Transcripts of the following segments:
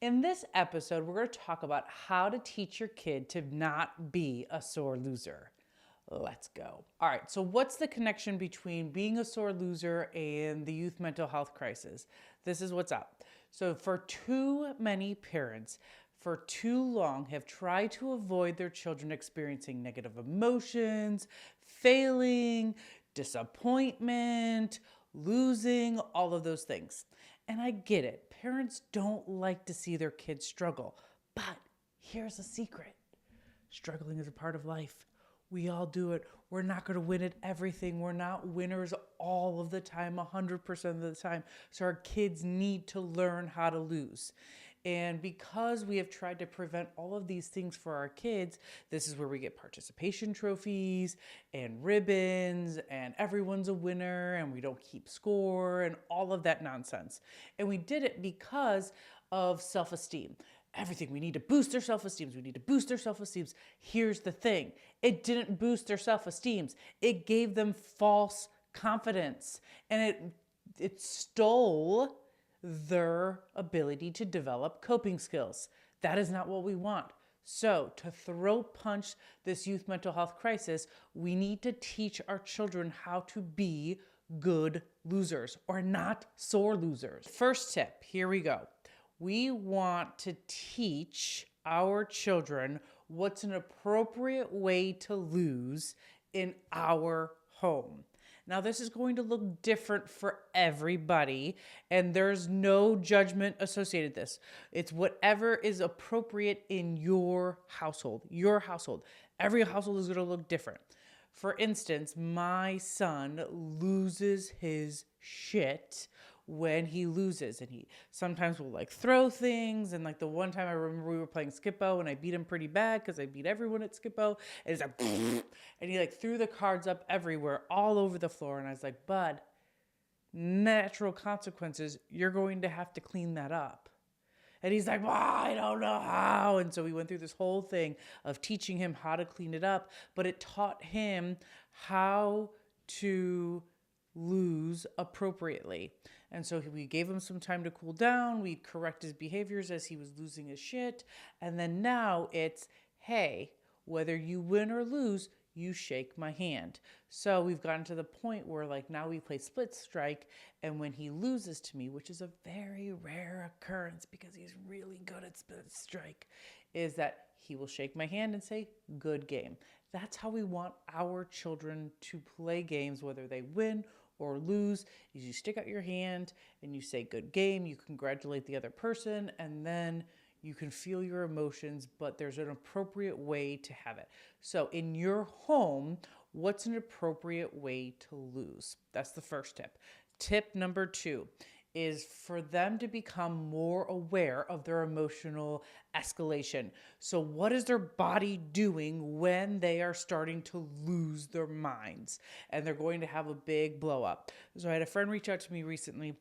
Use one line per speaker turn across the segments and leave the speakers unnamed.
In this episode, we're going to talk about how to teach your kid to not be a sore loser. Let's go. All right, so what's the connection between being a sore loser and the youth mental health crisis? This is what's up. So, for too many parents, for too long, have tried to avoid their children experiencing negative emotions, failing, disappointment, losing, all of those things. And I get it. Parents don't like to see their kids struggle. But here's a secret. Struggling is a part of life. We all do it. We're not going to win at everything. We're not winners all of the time, 100% of the time. So our kids need to learn how to lose. And because we have tried to prevent all of these things for our kids, this is where we get participation trophies and ribbons and everyone's a winner and we don't keep score and all of that nonsense. And we did it because of self-esteem. Everything. We need to boost their self-esteems. We need to boost their self-esteems. Here's the thing. It didn't boost their self-esteems. It gave them false confidence. And it stole their ability to develop coping skills. That is not what we want. So to throat punch this youth mental health crisis, we need to teach our children how to be good losers or not sore losers. First tip, here we go. We want to teach our children what's an appropriate way to lose in our home. Now, this is going to look different for everybody, and there's no judgment associated with this. It's whatever is appropriate in your household. Your household. Every household is going to look different. For instance, my son loses his shit when he loses, and he sometimes will like throw things, and like the one time I remember we were playing Skippo and I beat him pretty bad because I beat everyone at Skippo, and he's like and he like threw the cards up everywhere all over the floor, and I was like, bud, natural consequences, you're going to have to clean that up. And he's like, well, I don't know how. And so we went through this whole thing of teaching him how to clean it up, but it taught him how to lose appropriately. And so we gave him some time to cool down. We correct his behaviors as he was losing his shit. And then now it's, hey, whether you win or lose, you shake my hand. So we've gotten to the point where like now we play split strike, and when he loses to me, which is a very rare occurrence because he's really good at split strike, is that he will shake my hand and say, good game. That's how we want our children to play games, whether they win or lose, is you stick out your hand and you say good game, you congratulate the other person, and then you can feel your emotions, but there's an appropriate way to have it. So in your home, what's an appropriate way to lose? That's the first tip. Tip number 2 is for them to become more aware of their emotional escalation. So what is their body doing when they are starting to lose their minds and they're going to have a big blow up? So I had a friend reach out to me recently.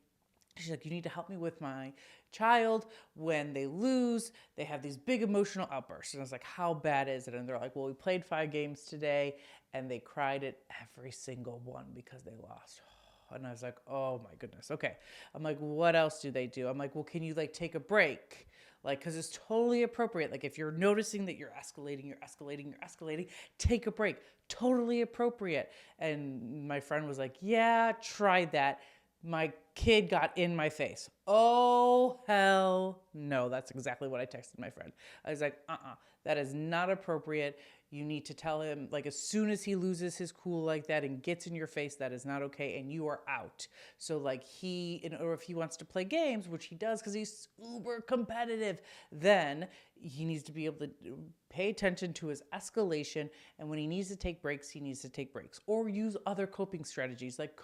She's like, you need to help me with my child. When they lose, they have these big emotional outbursts. And I was like, how bad is it? And they're like, well, we played 5 games today and they cried at every single one because they lost. And I was like, oh my goodness. Okay. I'm like, what else do they do? I'm like, well, can you like take a break? Like, cause it's totally appropriate. Like if you're noticing that you're escalating, take a break. Totally appropriate. And my friend was like, yeah, try that. My kid got in my face. Oh, hell no. That's exactly what I texted my friend. I was like, that is not appropriate. You need to tell him, like, as soon as he loses his cool like that and gets in your face, that is not okay, and you are out. So, like, or if he wants to play games, which he does because he's uber competitive, then he needs to be able to pay attention to his escalation, and when he needs to take breaks, he needs to take breaks. Or use other coping strategies, like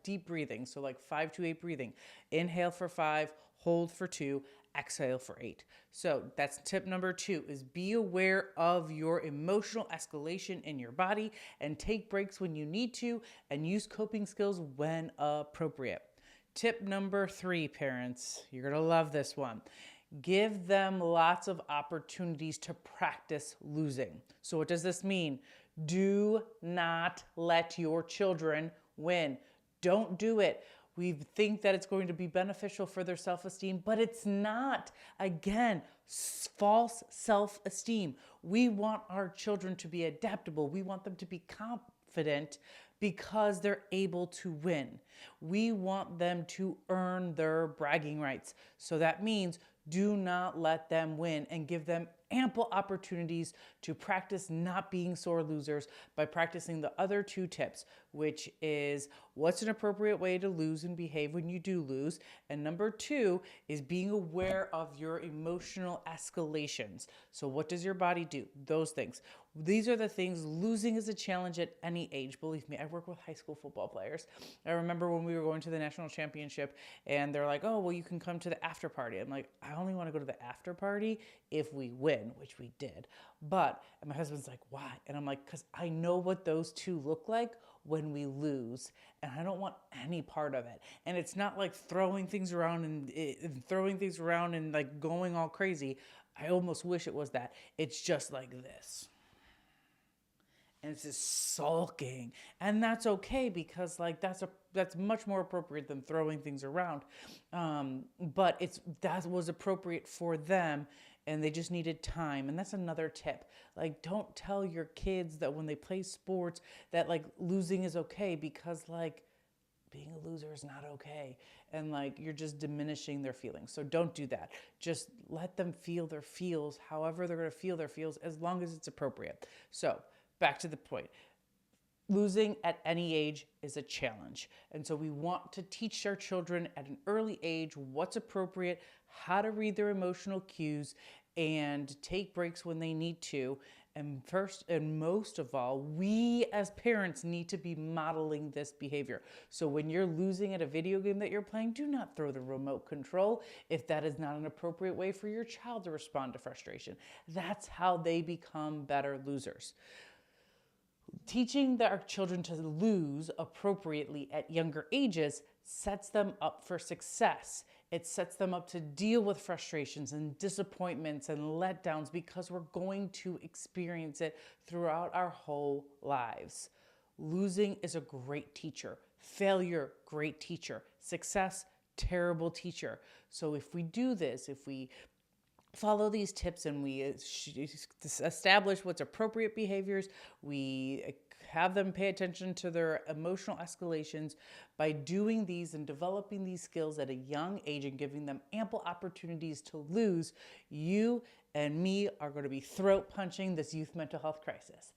deep breathing, so like 5-8 breathing. Inhale for 5, hold for 2, exhale for 8. So that's tip number 2, is be aware of your emotional escalation in your body and take breaks when you need to and use coping skills when appropriate. Tip number 3, parents, you're going to love this one. Give them lots of opportunities to practice losing. So what does this mean? Do not let your children win. Don't do it. We think that it's going to be beneficial for their self-esteem, but it's not. Again, false self-esteem. We want our children to be adaptable. We want them to be confident because they're able to win. We want them to earn their bragging rights. So that means do not let them win and give them ample opportunities to practice not being sore losers by practicing the other two tips, which is what's an appropriate way to lose and behave when you do lose. And number two is being aware of your emotional escalations. So what does your body do? Those things. These are the things. Losing is a challenge at any age. Believe me, I work with high school football players. I remember when we were going to the national championship and they're like, oh, well, you can come to the after party. I'm like, I only want to go to the after party if we win, which we did. But and my husband's like, why? And I'm like, because I know what those two look like when we lose, and I don't want any part of it. And it's not like throwing things around and like going all crazy. I almost wish it was that. It's just like this. And it's just sulking, and that's okay because like that's much more appropriate than throwing things around. But that was appropriate for them, and they just needed time. And that's another tip. Like, don't tell your kids that when they play sports that like losing is okay, because like being a loser is not okay, and like you're just diminishing their feelings. So don't do that. Just let them feel their feels however they're going to feel their feels, as long as it's appropriate. So back to the point. Losing at any age is a challenge. And so we want to teach our children at an early age what's appropriate, how to read their emotional cues, and take breaks when they need to. And first and most of all, we as parents need to be modeling this behavior. So when you're losing at a video game that you're playing, do not throw the remote control if that is not an appropriate way for your child to respond to frustration. That's how they become better losers. Teaching our children to lose appropriately at younger ages sets them up for success. It sets them up to deal with frustrations and disappointments and letdowns, because we're going to experience it throughout our whole lives. Losing is a great teacher. Failure, great teacher. Success, terrible teacher. So if we do this, if we follow these tips and we establish what's appropriate behaviors, we have them pay attention to their emotional escalations. By doing these and developing these skills at a young age and giving them ample opportunities to lose, you and me are going to be throat punching this youth mental health crisis.